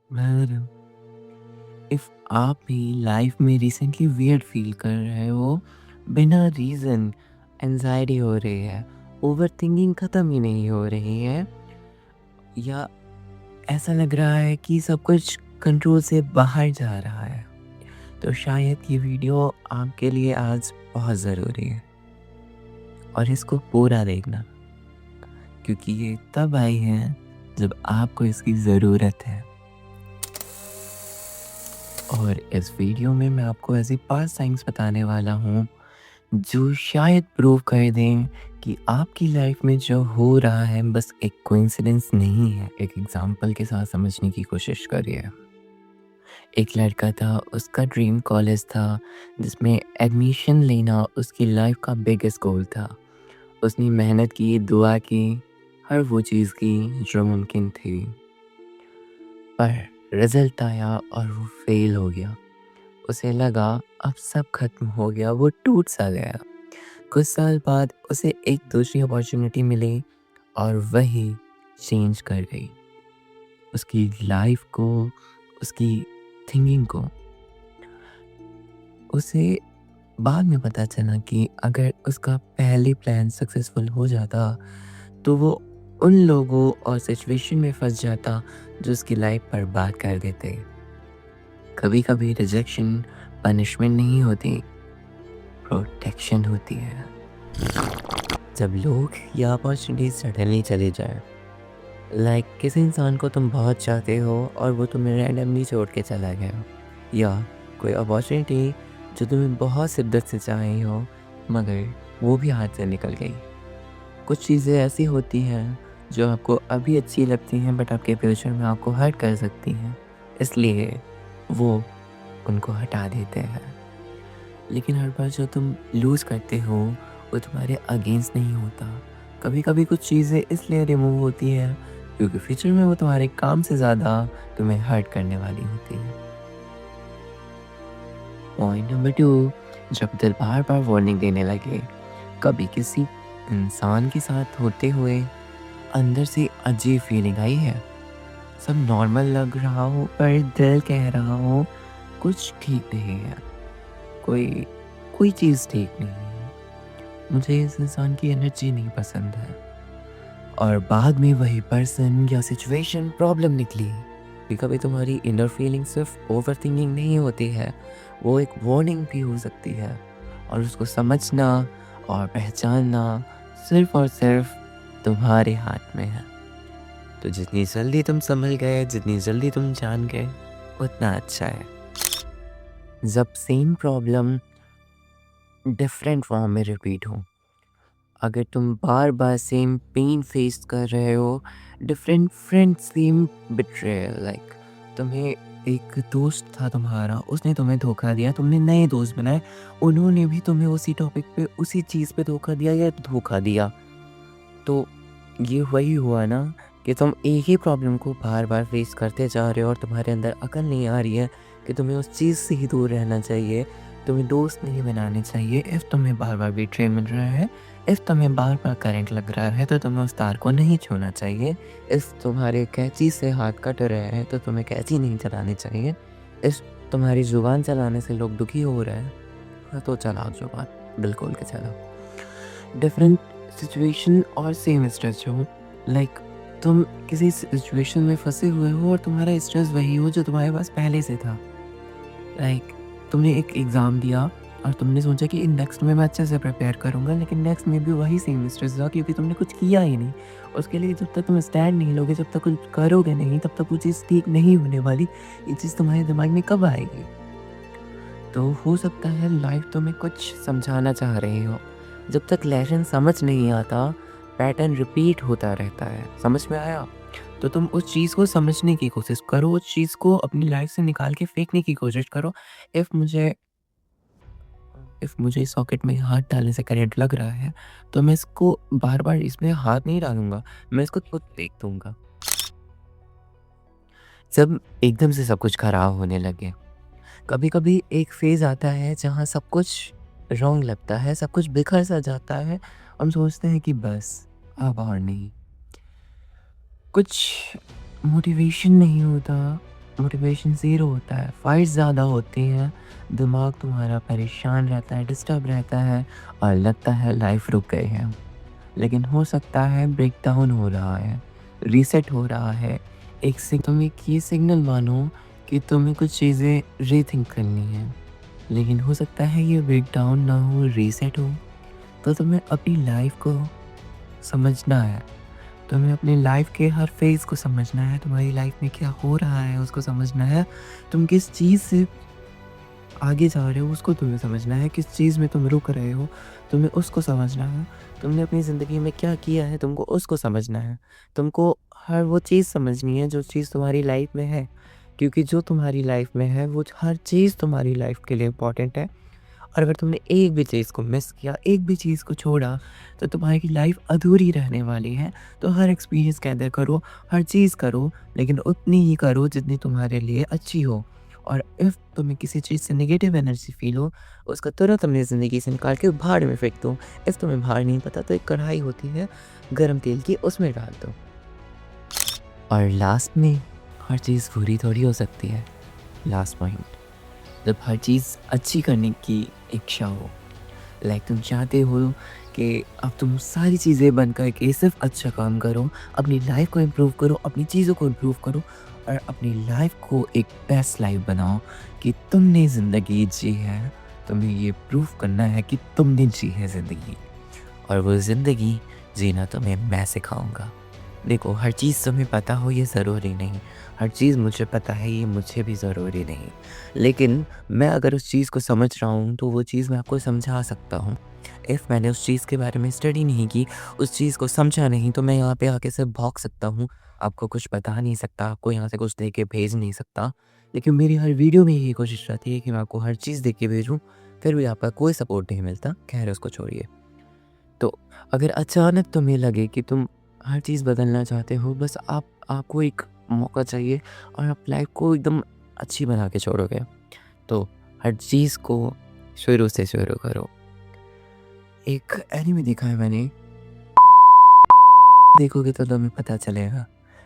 Madam, if आप भी life में रिसेंटली वियर्ड फील कर रहे हो, बिना रीज़न एंग्ज़ायटी हो रही है, ओवरथिंकिंग ख़त्म ही नहीं हो रही है, या ऐसा लग रहा है कि सब कुछ कंट्रोल से बाहर जा रहा है, तो शायद ये वीडियो आपके लिए आज बहुत ज़रूरी है और इसको पूरा देखना, क्योंकि ये तब आई है जब आपको इसकी ज़रूरत है। और इस वीडियो में मैं आपको ऐसी 5 साइंस बताने वाला हूँ जो शायद प्रूव कर दें कि आपकी लाइफ में जो हो रहा है बस एक कोइंसिडेंस नहीं है। एक एग्जांपल के साथ समझने की कोशिश करिए। एक लड़का था, उसका ड्रीम कॉलेज था जिसमें एडमिशन लेना उसकी लाइफ का बिगेस्ट गोल था। उसने मेहनत की, दुआ की, हर वो चीज़ की जो मुमकिन थी, पर रिजल्ट आया और वो फेल हो गया। उसे लगा अब सब खत्म हो गया, वो टूट सा गया। कुछ साल बाद उसे एक दूसरी अपॉर्चुनिटी मिली और वही चेंज कर गई उसकी लाइफ को, उसकी थिंकिंग को। उसे बाद में पता चला कि अगर उसका पहले प्लान सक्सेसफुल हो जाता तो वो उन लोगों और सिचुएशन में फंस जाता जो उसकी लाइफ बर्बाद कर देते। कभी कभी रिजेक्शन पनिशमेंट नहीं होती, प्रोटेक्शन होती है। जब लोग या अपॉर्चुनिटी सडनली चले जाए, लाइक किसी इंसान को तुम बहुत चाहते हो और वो तुम्हें रैंडमली छोड़ के चला गया, या कोई अपॉर्चुनिटी जो तुम्हें बहुत शिद्दत से चाहिए हो मगर वो भी हाथ से निकल गई। कुछ चीज़ें ऐसी होती हैं जो आपको अभी अच्छी लगती हैं बट आपके फ्यूचर में आपको हर्ट कर सकती हैं, इसलिए वो उनको हटा देते हैं। लेकिन हर बार जो तुम लूज़ करते हो वो तुम्हारे अगेंस्ट नहीं होता। कभी कभी कुछ चीज़ें इसलिए रिमूव होती है क्योंकि फ्यूचर में वो तुम्हारे काम से ज़्यादा तुम्हें हर्ट करने वाली होती है। पॉइंट नंबर 2, जब दिल बार बार वार्निंग देने लगे। कभी किसी इंसान के साथ होते हुए अंदर से अजीब फीलिंग आई है, सब नॉर्मल लग रहा हो पर दिल कह रहा हो कुछ ठीक नहीं है, कोई कोई चीज़ ठीक नहीं है, मुझे इस इंसान की एनर्जी नहीं पसंद है। और बाद में वही पर्सन या सिचुएशन प्रॉब्लम निकली। कभी तुम्हारी इनर फीलिंग सिर्फ ओवर थिंकिंग नहीं होती है, वो एक वार्निंग भी हो सकती है। और उसको समझना और पहचानना सिर्फ और सिर्फ तुम्हारे हाथ में है। तो जितनी जल्दी तुम संभल गए, जितनी जल्दी तुम जान गए, उतना अच्छा है। जब सेम प्रॉब्लम डिफरेंट फॉर्म में रिपीट हो, अगर तुम बार बार सेम पेन फेस कर रहे हो, different friend same betrayal, like तुम्हें एक दोस्त था तुम्हारा, उसने तुम्हें धोखा दिया, तुमने नए दोस्त बनाए, उन्होंने भी तुम्हें उसी टॉपिक पे उसी चीज़ पे धोखा दिया या धोखा दिया। तो ये वही हुआ ना कि तुम एक ही प्रॉब्लम को बार बार फेस करते जा रहे हो और तुम्हारे अंदर अकल नहीं आ रही है कि तुम्हें उस चीज़ से ही दूर रहना चाहिए, तुम्हें दोस्त नहीं बनाने चाहिए। इफ़ तुम्हें बार बार बीट्रेल मिल रहा है, इफ़ तुम्हें बार बार करंट लग रहा है तो तुम्हें उस तार को नहीं छूना चाहिए। इफ़ तुम्हारे कैंची से हाथ कट रहे हैं तो तुम्हें कैंची नहीं चलानी चाहिए। इफ़ तुम्हारी ज़ुबान चलाने से लोग दुखी हो रहे हैं तो चलाओ ज़ुबान, दिल खोल के चलाओ। डिफरेंट सिचुएशन और सेम स्ट्रेस हो, लाइक तुम किसी सिचुएशन में फंसे हुए हो और तुम्हारा स्ट्रेस वही हो जो तुम्हारे पास पहले से था। लाइक तुमने एक एग्ज़ाम दिया और तुमने सोचा कि नेक्स्ट में मैं अच्छे से प्रिपेयर करूँगा, लेकिन नेक्स्ट में भी वही सेम स्ट्रेस था क्योंकि तुमने कुछ किया ही नहीं। उसके लिए जब तक तुम स्टैंड नहीं लोगे, जब तक कुछ करोगे नहीं, तब तक वो चीज़ ठीक नहीं होने वाली। ये चीज़ तुम्हारे दिमाग में कब आएगी? तो हो सकता है लाइफ तुम्हें कुछ समझाना चाह रही हो, जब तक लेसन समझ नहीं आता पैटर्न रिपीट होता रहता है। समझ में आया? तो तुम उस चीज़ को समझने की कोशिश करो, उस चीज़ को अपनी लाइफ से निकाल के फेंकने की कोशिश करो। इफ़ मुझे इफ़ मुझे इस सॉकेट में हाथ डालने से करंट लग रहा है तो मैं इसको बार बार इसमें हाथ नहीं डालूंगा, मैं इसको खुद फेंक दूंगा। जब एकदम से सब कुछ खराब होने लगे, कभी कभी एक फेज आता है जहाँ सब कुछ रॉन्ग लगता है, सब कुछ बिखर सा जाता है। हम सोचते हैं कि बस अब और नहीं, कुछ मोटिवेशन नहीं होता, मोटिवेशन ज़ीरो होता है, फाइट्स ज़्यादा होती हैं, दिमाग तुम्हारा परेशान रहता है, डिस्टर्ब रहता है और लगता है लाइफ रुक गई है। लेकिन हो सकता है ब्रेकडाउन हो रहा है, रीसेट हो रहा है। तुम एक ये सिग्नल मानो कि तुम्हें कुछ चीज़ें रीथिंक करनी है। लेकिन हो सकता है ये ब्रेकडाउन ना हो, रीसेट हो। तो तुम्हें अपनी लाइफ को समझना है। तुम्हें अपनी लाइफ के हर फेज़ को समझना है, तुम्हारी लाइफ में क्या हो रहा है उसको समझना है। तुम किस चीज़ से आगे जा रहे हो उसको तुम्हें समझना है, किस चीज़ में तुम रुक रहे हो, तुम्हें उसको समझना है। तुमने अपनी ज़िंदगी में क्या किया है तुमको उसको समझना है। तुमको हर वो चीज़ समझनी है जो चीज़ तुम्हारी लाइफ में है। क्योंकि जो तुम्हारी लाइफ में है वो हर चीज़ तुम्हारी लाइफ के लिए इम्पोर्टेंट है। और अगर तुमने एक भी चीज़ को मिस किया, एक भी चीज़ को छोड़ा, तो तुम्हारी लाइफ अधूरी रहने वाली है। तो हर एक्सपीरियंस गैदर करो, हर चीज़ करो, लेकिन उतनी ही करो जितनी तुम्हारे लिए अच्छी हो। और इफ़ तुम्हें किसी चीज़ से नेगेटिव एनर्जी फ़ील हो, उसको तुरंत अपनी ज़िंदगी से निकाल के भाड़ में फेंक दो। इफ़ तुम्हें भाड़ नहीं पता तो एक कढ़ाई होती है गरम तेल की, उसमें डाल दो। और लास्ट में हर चीज़ बुरी थोड़ी हो सकती है। लास्ट पॉइंट, जब हर चीज़ अच्छी करने की इच्छा हो, लाइक तुम चाहते हो कि अब तुम सारी चीज़ें बंद करके सिर्फ अच्छा काम करो, अपनी लाइफ को इम्प्रूव करो, अपनी चीज़ों को इम्प्रूव करो और अपनी लाइफ को एक बेस्ट लाइफ बनाओ कि तुमने ज़िंदगी जी है। तुम्हें ये प्रूव करना है कि तुमने जी है ज़िंदगी, और वो ज़िंदगी जीना तुम्हें मैं सिखाऊंगा। देखो, हर चीज़ तुम्हें पता हो ये ज़रूरी नहीं, हर चीज़ मुझे पता है ये मुझे भी ज़रूरी नहीं। लेकिन मैं अगर उस चीज़ को समझ रहा हूँ तो वो चीज़ मैं आपको समझा सकता हूँ। इफ़ मैंने उस चीज़ के बारे में स्टडी नहीं की, उस चीज़ को समझा नहीं, तो मैं यहाँ पे आके सिर्फ भौंक सकता हूँ। आपको कुछ बता नहीं सकता, आपको यहाँ से कुछ दे के भेज नहीं सकता। लेकिन मेरी हर वीडियो में यही कोशिश रहती है कि मैं आपको हर चीज़ दे के भेजूँ, फिर भी आपका कोई सपोर्ट नहीं मिलता। खैर, उसको छोड़िए। तो अगर अचानक तुम्हें लगे कि तुम हर चीज़ बदलना चाहते हो, बस आपको एक मौका चाहिए और आप लाइफ को एकदम अच्छी बना के छोड़ोगे, तो हर चीज़ को शुरू से शुरू करो। एक एनीमे देखा है मैंने, देखोगे तो तुम्हें पता चलेगा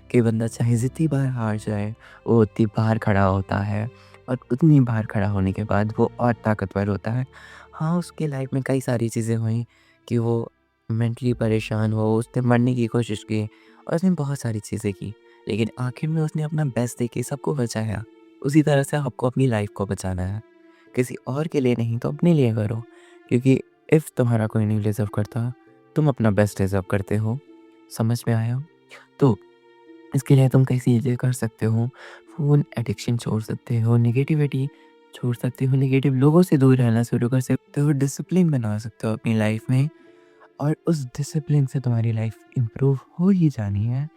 कि बंदा चाहे जितनी बार हार जाए, वो उतनी बार खड़ा होता है और उतनी बार खड़ा होने के बाद वो और ताकतवर होता है। हाँ, उसके लाइफ में कई सारी चीज़ें हुई कि वो मेंटली परेशान हो, उसने मरने की कोशिश की और उसने बहुत सारी चीज़ें की। लेकिन आखिर में उसने अपना बेस्ट दे के सबको बचाया। उसी तरह से आपको अपनी लाइफ को बचाना है। किसी और के लिए नहीं तो अपने लिए करो, क्योंकि इफ़ तुम्हारा कोई नहीं डिज़र्व करता, तुम अपना बेस्ट डिज़र्व करते हो। समझ में आया? तो इसके लिए तुम कई चीज़ें कर सकते हो। फ़ोन एडिक्शन छोड़ सकते हो, नेगेटिविटी छोड़ सकते हो, नेगेटिव लोगों से दूर रहना शुरू कर सकते हो, डिसिप्लिन बना सकते हो अपनी लाइफ में और उस डिसिप्लिन से तुम्हारी लाइफ इम्प्रूव हो ही जानी है।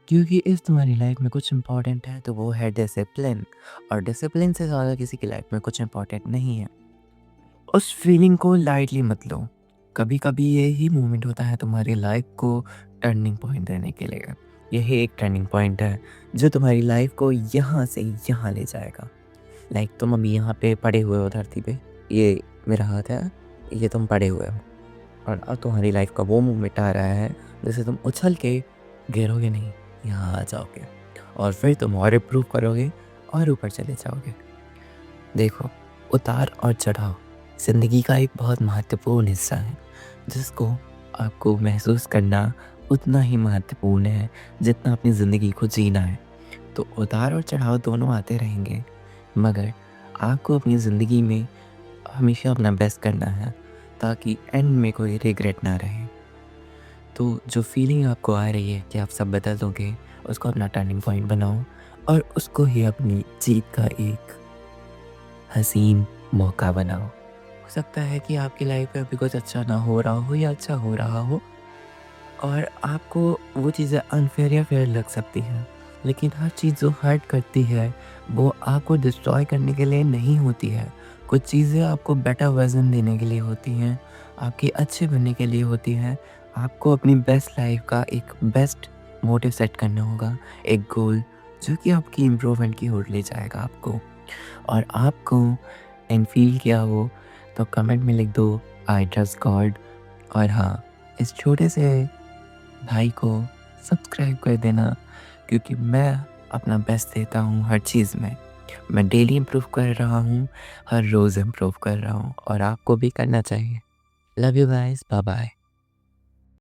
क्योंकि इस तुम्हारी लाइफ में कुछ इम्पोर्टेंट है तो वो है डिसिप्लिन, और डिसिप्लिन से ज़्यादा किसी की लाइफ में कुछ इम्पोर्टेंट नहीं है। उस फीलिंग को लाइटली मत लो। कभी-कभी यही मोमेंट होता है तुम्हारी लाइफ को टर्निंग पॉइंट देने के लिए। यही एक टर्निंग पॉइंट है जो तुम्हारी लाइफ को यहाँ से यहाँ ले जाएगा। लाइक तुम अभी यहाँ पे पड़े हुए हो धरती पे, ये मेरा हाथ है, ये तुम पड़े हुए हो और अब तुम्हारी लाइफ का वो मोमेंट आ रहा है जिससे तुम उछल के गिरोगे नहीं, यहाँ आ जाओगे और फिर तुम और इम्प्रूव करोगे और ऊपर चले जाओगे। देखो, उतार और चढ़ाव ज़िंदगी का एक बहुत महत्वपूर्ण हिस्सा है, जिसको आपको महसूस करना उतना ही महत्वपूर्ण है जितना अपनी ज़िंदगी को जीना है। तो उतार और चढ़ाव दोनों आते रहेंगे, मगर आपको अपनी ज़िंदगी में हमेशा अपना बेस्ट करना है ताकि एंड में कोई रिग्रेट ना रहे। तो जो फीलिंग आपको आ रही है कि आप सब बदल दोगे, उसको अपना टर्निंग पॉइंट बनाओ और उसको ही अपनी जीत का एक हसीन मौका बनाओ। हो सकता है कि आपकी लाइफ में अभी कुछ अच्छा ना हो रहा हो या अच्छा हो रहा हो और आपको वो चीज़ें अनफेयर या फेयर लग सकती हैं। लेकिन हर चीज़ जो हर्ट करती है वो आपको डिस्ट्रॉय करने के लिए नहीं होती है। कुछ चीज़ें आपको बेटर वर्ज़न देने के लिए होती हैं, आपके अच्छे बनने के लिए होती हैं। आपको अपनी बेस्ट लाइफ का एक बेस्ट मोटिव सेट करना होगा, एक गोल जो कि आपकी इम्प्रूवमेंट की ओर ले जाएगा आपको। और आपको एंड फील किया हो तो कमेंट में लिख दो आई ट्रस्ट गॉड। और हाँ, इस छोटे से भाई को सब्सक्राइब कर देना, क्योंकि मैं अपना बेस्ट देता हूँ हर चीज़ में। मैं डेली इम्प्रूव कर रहा हूँ, हर रोज़ इम्प्रूव कर रहा हूँ और आपको भी करना चाहिए। Love you guys, bye bye.